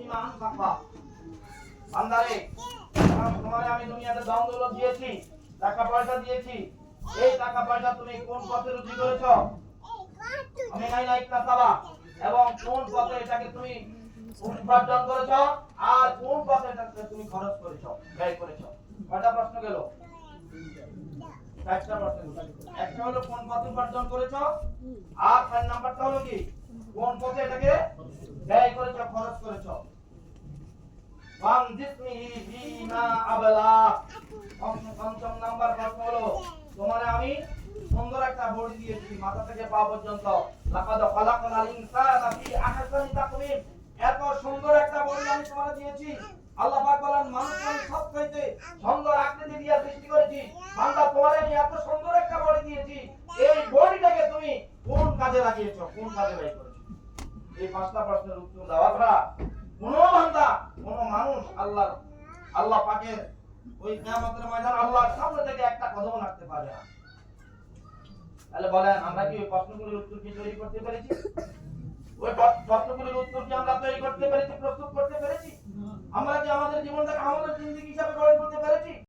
ফিমা আনফাকা। বান্দারে, তোমারে আমি দুনিয়াতে ধন দৌলত দিয়েছি, টাকা পয়সা দিয়েছি, এই টাকা পয়সা তুমি কোন পথে রুজি করেছো? আমি না ইকতাসাবা, এবং কোন পথে এটাকে তুমি উপার্জন করেছো, আর কোন পথে এটাকে তুমি খরচ করেছো, ব্যয় করেছো। কয়টা প্রশ্ন গেল? চারটা প্রশ্ন গেল। একটা হলো কোন পথে উপার্জন করেছো, আর 4 নাম্বারটা হলো কি কোন পথে এটাকে ব্যয় করেছো, খরচ করেছো। ওয়ান জিসমিহি ফিমা আবলা। পঞ্চম নাম্বার প্রশ্ন হলো তোমারে আমি সুন্দর একটা বডি দিয়েছি, মাথা থেকে পা পর্যন্ত। লাকাদ খালাকনাল ইনসানা ফি আহসানি তাকওয়িম। এত সুন্দর একটা বডি আমি তোমারে দিয়েছি। আল্লাহ পাক বলেন মানুষকে আমি সবচাইতে সুন্দর আকৃতি দিয়ে সৃষ্টি করেছি। বান্দা তোমারে আমি এত সুন্দর একটা বডি দিয়েছি, এই বডিটাকে তুমি কোন কাজে লাগিয়েছো, কোন কাজে ব্যয় করেছো? এই পাঁচটা প্রশ্নের উত্তর দেওয়া ছাড়া কোন বান্দা, কোন মানুষ আল্লাহ পাকের ওই কিয়ামতের ময়দানে আল্লাহর সামনে থেকে একটা কদম রাখতে পারবে না। তাহলে বলেন আমরা কি ওই প্রশ্নগুলোর উত্তর কি তৈরি করতে পেরেছি? ওই প্রশ্নগুলোর উত্তর কি আমরা তৈরি করতে পেরেছি, প্রস্তুত করতে পেরেছি? আমরা কি আমাদের জীবনটাকে, আমাদের জিন্দেগি